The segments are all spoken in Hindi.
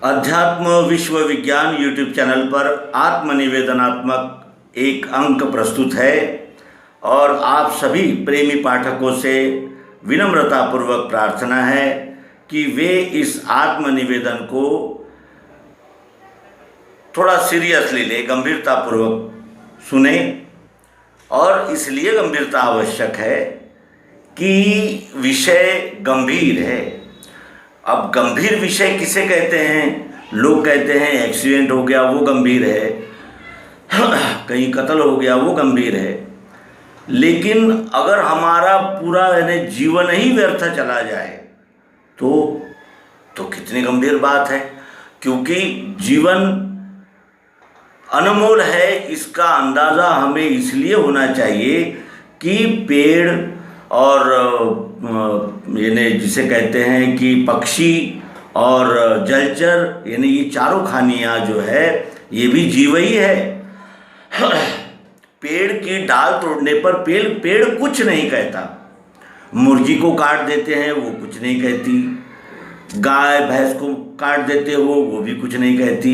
अध्यात्म विश्व विज्ञान यूट्यूब चैनल पर आत्मनिवेदनात्मक एक अंक प्रस्तुत है और आप सभी प्रेमी पाठकों से विनम्रतापूर्वक प्रार्थना है कि वे इस आत्मनिवेदन को थोड़ा सीरियसली ले, गंभीरतापूर्वक सुने। और इसलिए गंभीरता आवश्यक है कि विषय गंभीर है। अब गंभीर विषय किसे कहते हैं? लोग कहते हैं एक्सीडेंट हो गया वो गंभीर है, कहीं कत्ल हो गया वो गंभीर है। लेकिन अगर हमारा पूरा जीवन ही व्यर्थ चला जाए तो कितनी गंभीर बात है, क्योंकि जीवन अनमोल है। इसका अंदाज़ा हमें इसलिए होना चाहिए कि पेड़ और जिसे कहते हैं कि पक्षी और जलचर, यानी ये चारों खानियाँ जो है ये भी जीव ही है। पेड़ की डाल तोड़ने पर पेड़ कुछ नहीं कहता। मुर्गी को काट देते हैं वो कुछ नहीं कहती, गाय भैंस को काट देते हो वो भी कुछ नहीं कहती,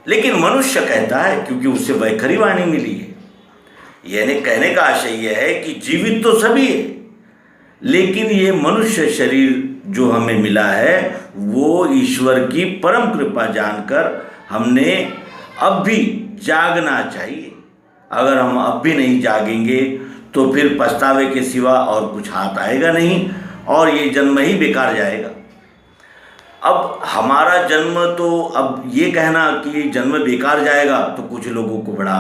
लेकिन मनुष्य कहता है क्योंकि उससे वैखरी वाणी मिली है। यानी कहने का आशय यह है कि जीवित तो सभी है, लेकिन ये मनुष्य शरीर जो हमें मिला है वो ईश्वर की परम कृपा जानकर हमने अब भी जागना चाहिए। अगर हम अब भी नहीं जागेंगे तो फिर पछतावे के सिवा और कुछ हाथ आएगा नहीं और ये जन्म ही बेकार जाएगा। अब हमारा जन्म, तो अब ये कहना कि जन्म बेकार जाएगा तो कुछ लोगों को बड़ा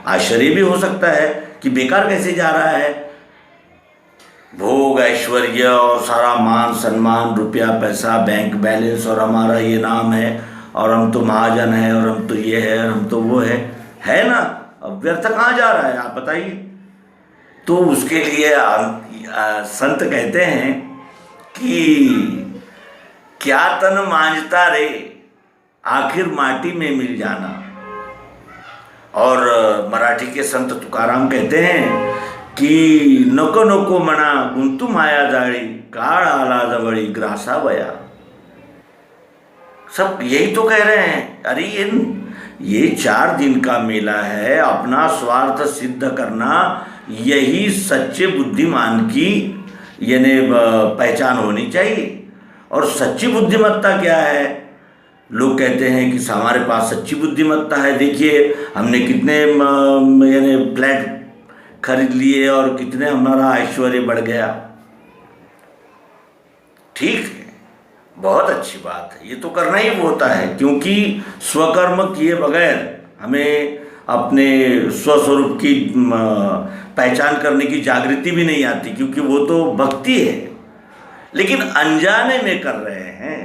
आश्चर्य भी हो सकता है कि बेकार कैसे जा रहा है। भोग ऐश्वर्य और सारा मान सम्मान, रुपया पैसा, बैंक बैलेंस और हमारा ये नाम है और हम तो महाजन हैं और हम तो ये है और हम तो वो है ना। अब व्यर्थ कहाँ जा रहा है आप बताइए। तो उसके लिए संत कहते हैं कि क्या तन मांझता रे, आखिर माटी में मिल जाना। और मराठी के संत तुकाराम कहते हैं कि नको नको मना गुंतू माया जाळी, काळ आला जवळी ग्रासा वया। सब यही तो कह रहे हैं, अरे ये 4 दिन का मेला है, अपना स्वार्थ सिद्ध करना यही सच्चे बुद्धिमान की यानी पहचान होनी चाहिए। और सच्ची बुद्धिमत्ता क्या है? लोग कहते हैं कि हमारे पास सच्ची बुद्धिमत्ता है, देखिए हमने कितने यानी फ्लैट खरीद लिए और कितने हमारा ऐश्वर्य बढ़ गया। ठीक है, बहुत अच्छी बात है, ये तो करना ही होता है, क्योंकि स्वकर्म किए बगैर हमें अपने स्वस्वरूप की पहचान करने की जागृति भी नहीं आती, क्योंकि वो तो भक्ति है। लेकिन अनजाने में कर रहे हैं।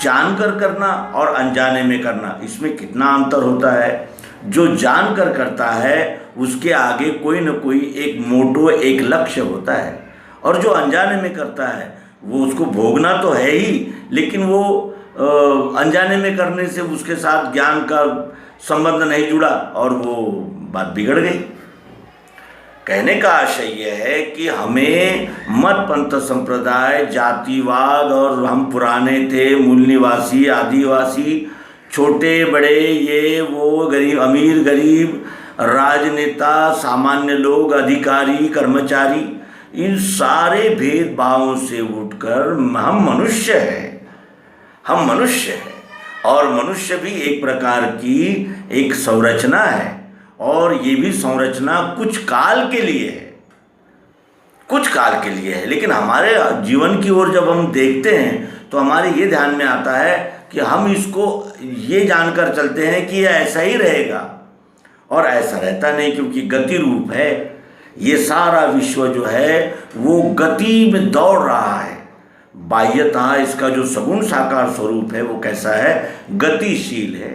जानकर करना और अनजाने में करना, इसमें कितना अंतर होता है। जो जानकर करता है उसके आगे कोई न कोई एक मोटो, एक लक्ष्य होता है, और जो अनजाने में करता है वो उसको भोगना तो है ही, लेकिन वो अनजाने में करने से उसके साथ ज्ञान का संबंध नहीं जुड़ा और वो बात बिगड़ गई। कहने का आशय यह है कि हमें मत पंथ संप्रदाय, जातिवाद और हम पुराने थे, मूल निवासी, आदिवासी, छोटे बड़े, ये वो, गरीब अमीर गरीब, राजनेता, सामान्य लोग, अधिकारी कर्मचारी, इन सारे भेदभावों से उठकर हम मनुष्य हैं। हम मनुष्य हैं और मनुष्य भी एक प्रकार की एक संरचना है, और ये भी संरचना कुछ काल के लिए है, कुछ काल के लिए है। लेकिन हमारे जीवन की ओर जब हम देखते हैं तो हमारे ये ध्यान में आता है कि हम इसको ये जानकर चलते हैं कि ये ऐसा ही रहेगा, और ऐसा रहता नहीं, क्योंकि गति रूप है। ये सारा विश्व जो है वो गति में दौड़ रहा है। बाह्यतः इसका जो सगुण साकार स्वरूप है वो कैसा है? गतिशील है।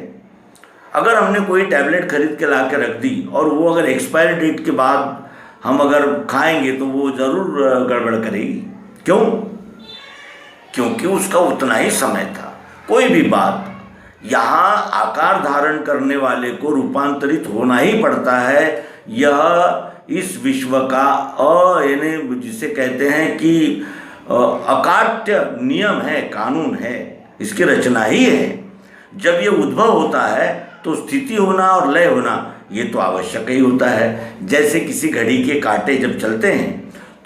अगर हमने कोई टैबलेट खरीद के ला के रख दी और वो अगर एक्सपायरी डेट के बाद हम अगर खाएंगे तो वो ज़रूर गड़बड़ करेगी। क्यों? क्योंकि उसका उतना ही समय था। कोई भी बात यहाँ आकार धारण करने वाले को रूपांतरित होना ही पड़ता है। यह इस विश्व का यानी जिसे कहते हैं कि अकाट्य नियम है, कानून है। इसकी रचना ही है। जब ये उद्भव होता है तो स्थिति होना और लय होना ये तो आवश्यक ही होता है। जैसे किसी घड़ी के कांटे जब चलते हैं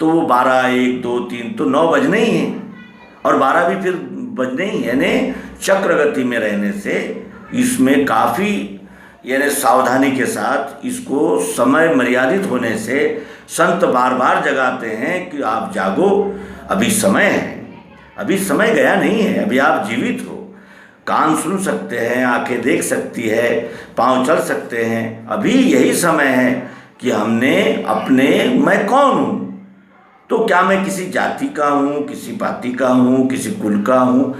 तो वो 12, 1, 2, 3 तो 9 बजने ही हैं और 12 भी फिर बजने ही, यानी चक्र गति में रहने से इसमें काफ़ी यानी सावधानी के साथ इसको समय मर्यादित होने से संत बार बार जगाते हैं कि आप जागो, अभी समय है, अभी समय गया नहीं है, अभी आप जीवित हो, कान सुन सकते हैं, आंखें देख सकती है, पांव चल सकते हैं, अभी यही समय है कि हमने अपने मैं कौन हूँ, तो क्या मैं किसी जाति का हूँ, किसी पाति का हूँ, किसी कुल का हूँ,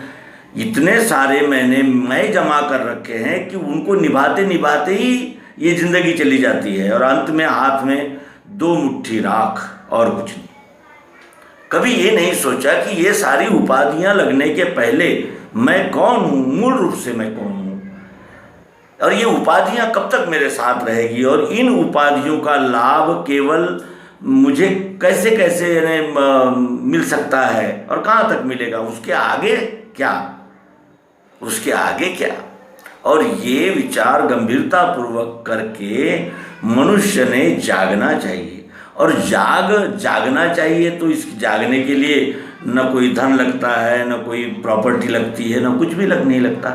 इतने सारे मैंने मैं जमा कर रखे हैं कि उनको निभाते निभाते ही ये ज़िंदगी चली जाती है और अंत में हाथ में 2 मुट्ठी राख और कुछ नहीं। कभी ये नहीं सोचा कि ये सारी उपाधियां लगने के पहले मैं कौन हूँ, मूल रूप से मैं कौन हूँ, और ये उपाधियां कब तक मेरे साथ रहेगी और इन उपाधियों का लाभ केवल मुझे कैसे कैसे मिल सकता है और कहाँ तक मिलेगा, उसके आगे क्या, उसके आगे क्या। और ये विचार गंभीरता पूर्वक करके मनुष्य ने जागना चाहिए। और जागना चाहिए तो इस जागने के लिए न कोई धन लगता है, न कोई प्रॉपर्टी लगती है, न कुछ भी नहीं लगता,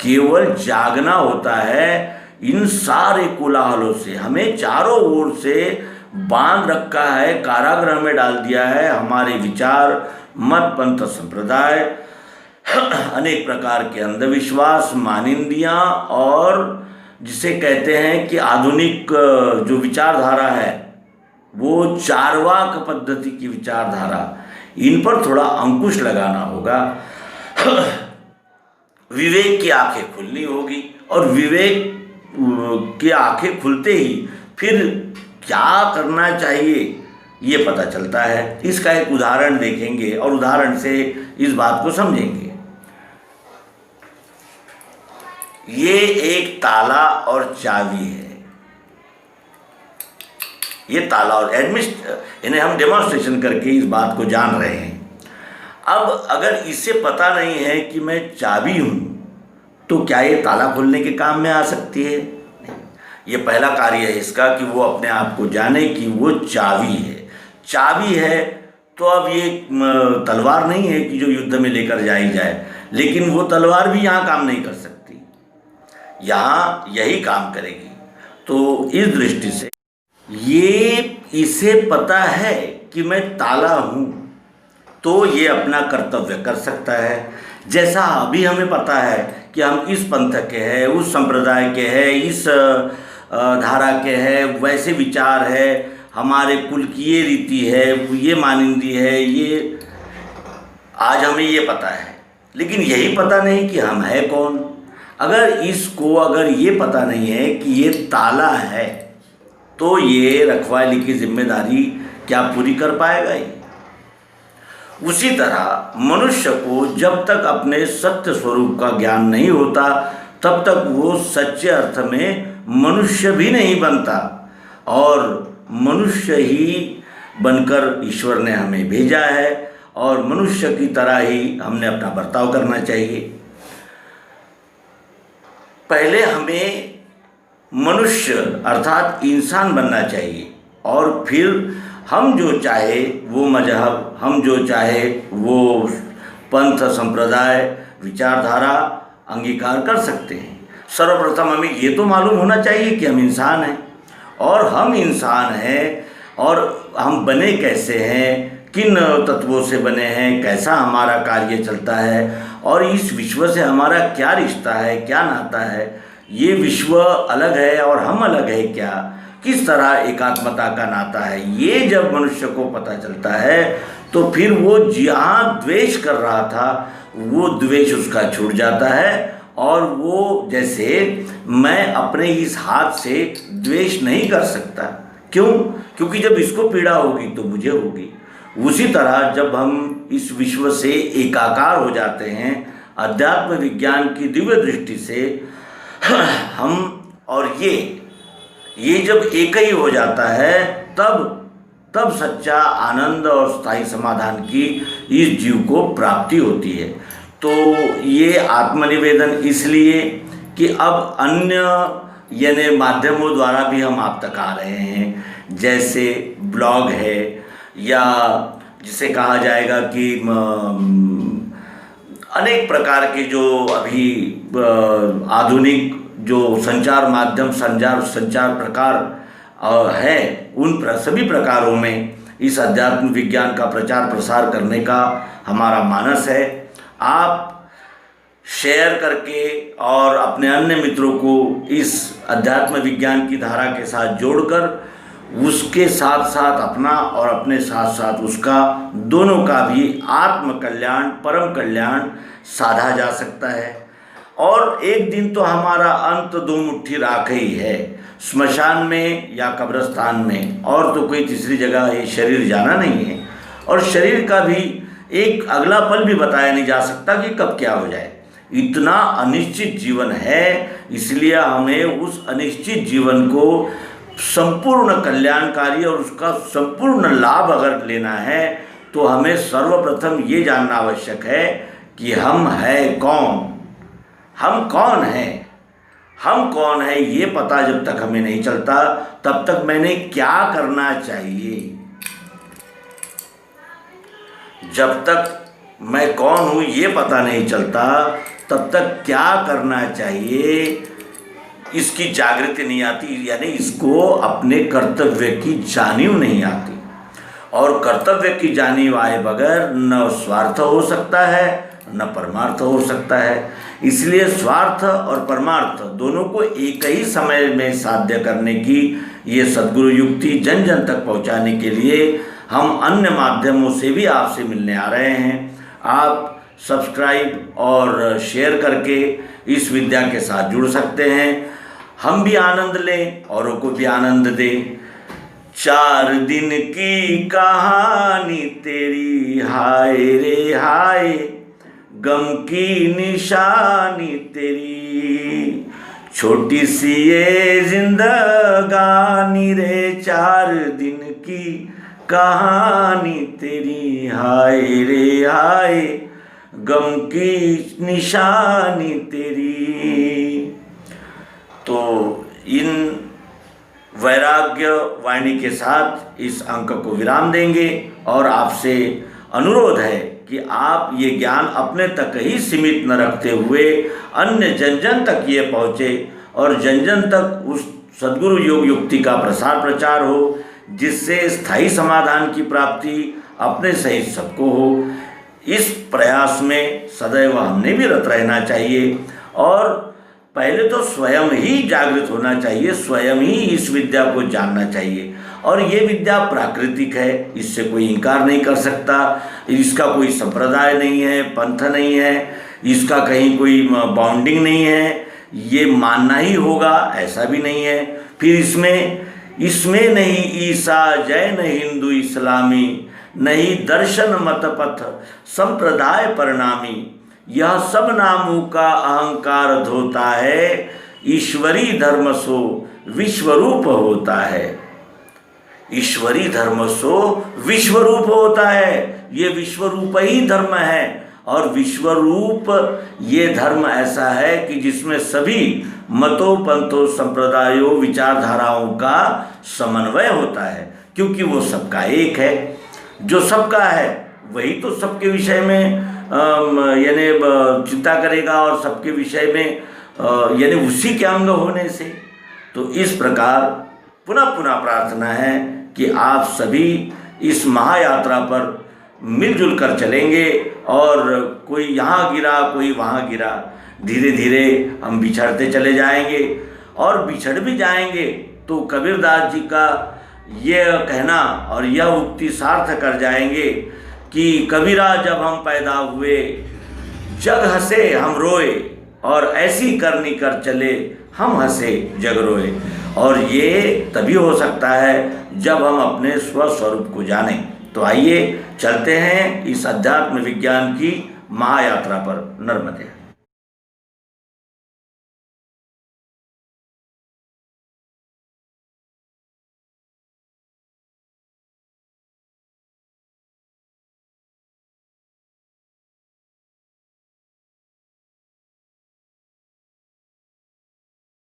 केवल जागना होता है। इन सारे कोलाहलों से हमें चारों ओर से बांध रखा है, कारागृह में डाल दिया है। हमारे विचार, मत, पंथ, संप्रदाय, अनेक प्रकार के अंधविश्वास, मानिंदियाँ और जिसे कहते हैं कि आधुनिक जो विचारधारा है वो चार्वाक पद्धति की विचारधारा, इन पर थोड़ा अंकुश लगाना होगा। विवेक की आंखें खुलनी होगी और विवेक की आंखें खुलते ही फिर क्या करना चाहिए ये पता चलता है। इसका एक उदाहरण देखेंगे और उदाहरण से इस बात को समझेंगे। ये एक ताला और चाबी है। ये ताला और इन्हें हम डेमोन्स्ट्रेशन करके इस बात को जान रहे हैं। अब अगर इसे पता नहीं है कि मैं चाबी हूँ तो क्या ये ताला खोलने के काम में आ सकती है? नहीं। ये पहला कार्य है इसका कि वो अपने आप को जाने कि वो चाबी है। चाबी है तो अब ये तलवार नहीं है कि जो युद्ध में लेकर जाई जाए, लेकिन वो तलवार भी यहाँ काम नहीं कर सकती, यहाँ यही काम करेगी। तो इस दृष्टि से ये इसे पता है कि मैं ताला हूँ तो ये अपना कर्तव्य कर सकता है। जैसा अभी हमें पता है कि हम इस पंथ के हैं, उस संप्रदाय के हैं, इस धारा के हैं, वैसे विचार है, हमारे कुल की ये रीति है, ये मानिंदी है, ये आज हमें ये पता है, लेकिन यही पता नहीं कि हम है कौन। अगर ये पता नहीं है कि ये ताला है तो ये रखवाली की जिम्मेदारी क्या पूरी कर पाएगा ये? उसी तरह मनुष्य को जब तक अपने सत्य स्वरूप का ज्ञान नहीं होता तब तक वो सच्चे अर्थ में मनुष्य भी नहीं बनता, और मनुष्य ही बनकर ईश्वर ने हमें भेजा है और मनुष्य की तरह ही हमने अपना बर्ताव करना चाहिए। पहले हमें मनुष्य अर्थात इंसान बनना चाहिए और फिर हम जो चाहे वो मजहब, हम जो चाहे वो पंथ, संप्रदाय, विचारधारा अंगीकार कर सकते हैं। सर्वप्रथम हमें ये तो मालूम होना चाहिए कि हम इंसान हैं, और हम इंसान हैं और हम बने कैसे हैं, किन तत्वों से बने हैं, कैसा हमारा कार्य चलता है और इस विश्व से हमारा क्या रिश्ता है, क्या नाता है। ये विश्व अलग है और हम अलग है क्या, किस तरह एकात्मता का नाता है, ये जब मनुष्य को पता चलता है तो फिर वो जहाँ द्वेष कर रहा था वो द्वेष उसका छूट जाता है, और वो जैसे मैं अपने इस हाथ से द्वेष नहीं कर सकता। क्यों? क्योंकि जब इसको पीड़ा होगी तो मुझे होगी। उसी तरह जब हम इस विश्व से एकाकार हो जाते हैं अध्यात्म विज्ञान की दिव्य दृष्टि से हम, और ये जब एक ही हो जाता है तब सच्चा आनंद और स्थायी समाधान की इस जीव को प्राप्ति होती है। तो ये आत्मनिवेदन इसलिए कि अब अन्य यानी माध्यमों द्वारा भी हम आप तक आ रहे हैं, जैसे ब्लॉग है या जिसे कहा जाएगा कि अनेक प्रकार के जो अभी आधुनिक जो संचार माध्यम संचार प्रकार है, उन सभी प्रकारों में इस अध्यात्म विज्ञान का प्रचार प्रसार करने का हमारा मानस है। आप शेयर करके और अपने अन्य मित्रों को इस अध्यात्म विज्ञान की धारा के साथ जोड़कर उसके साथ साथ अपना और अपने साथ साथ उसका दोनों का भी आत्म कल्याण परम कल्याण साधा जा सकता है। और एक दिन तो हमारा अंत दो मुट्ठी राख ही है, स्मशान में या कब्रिस्तान में, और तो कोई तीसरी जगह ये शरीर जाना नहीं है। और शरीर का भी एक अगला पल भी बताया नहीं जा सकता कि कब क्या हो जाए, इतना अनिश्चित जीवन है। इसलिए हमें उस अनिश्चित जीवन को संपूर्ण कल्याणकारी और उसका संपूर्ण लाभ अगर लेना है तो हमें सर्वप्रथम ये जानना आवश्यक है कि हम है कौन, हम कौन हैं। हम कौन है ये पता जब तक हमें नहीं चलता तब तक मैंने क्या करना चाहिए। जब तक मैं कौन हूँ ये पता नहीं चलता तब तक क्या करना चाहिए इसकी जागृति नहीं आती, यानी इसको अपने कर्तव्य की जानिव नहीं आती। और कर्तव्य की जानिव आए बगैर न स्वार्थ हो सकता है न परमार्थ हो सकता है। इसलिए स्वार्थ और परमार्थ दोनों को एक ही समय में साध्य करने की ये सद्गुरु युक्ति जन जन तक पहुंचाने के लिए हम अन्य माध्यमों से भी आपसे मिलने आ रहे हैं। आप सब्सक्राइब और शेयर करके इस विद्या के साथ जुड़ सकते हैं। हम भी आनंद लें, औरों को भी आनंद दें। 4 दिन की कहानी तेरी हाय रे हाय, गम की निशानी तेरी, छोटी सी ये जिंदगानी रे, 4 दिन की कहानी तेरी हाय रे हाय, गम की निशानी तेरी। तो इन वैराग्य वाणी के साथ इस अंक को विराम देंगे और आपसे अनुरोध है कि आप ये ज्ञान अपने तक ही सीमित न रखते हुए अन्य जन जन तक ये पहुँचे और जन जन तक उस सद्गुरु योग युक्ति का प्रसार प्रचार हो, जिससे स्थायी समाधान की प्राप्ति अपने सहित सबको हो। इस प्रयास में सदैव हमने भी रत रहना चाहिए और पहले तो स्वयं ही जागृत होना चाहिए, स्वयं ही इस विद्या को जानना चाहिए। और ये विद्या प्राकृतिक है, इससे कोई इनकार नहीं कर सकता। इसका कोई संप्रदाय नहीं है, पंथ नहीं है, इसका कहीं कोई बाउंडिंग नहीं है, ये मानना ही होगा ऐसा भी नहीं है। फिर इसमें नहीं ईसा जैन हिंदू इस्लामी, नहीं दर्शन मत पथ संप्रदाय परिणामी, यह सब नामों का अहंकार धोता है, ईश्वरी धर्म सो विश्वरूप होता है। ईश्वरी धर्म सो विश्वरूप होता है, ये विश्वरूप ही धर्म है। और विश्वरूप ये धर्म ऐसा है कि जिसमें सभी मतों पंथों संप्रदायों विचारधाराओं का समन्वय होता है, क्योंकि वो सबका एक है। जो सबका है वही तो सबके विषय में यानी चिंता करेगा और सबके विषय में यानी उसी के अंग होने से। तो इस प्रकार पुनः पुनः प्रार्थना है कि आप सभी इस महायात्रा पर मिलजुल कर चलेंगे और कोई यहाँ गिरा कोई वहाँ गिरा, धीरे धीरे हम बिछड़ते चले जाएंगे और बिछड़ भी जाएंगे तो कबीरदास जी का ये कहना और यह उक्ति सार्थ कर जाएंगे कि कबीरा जब हम पैदा हुए जग हंसे हम रोए, और ऐसी करनी कर चले हम हंसे जग रोए। और ये तभी हो सकता है जब हम अपने स्वस्वरूप को जानें। तो आइए चलते हैं इस अध्यात्म विज्ञान की महायात्रा पर। नर्मदे।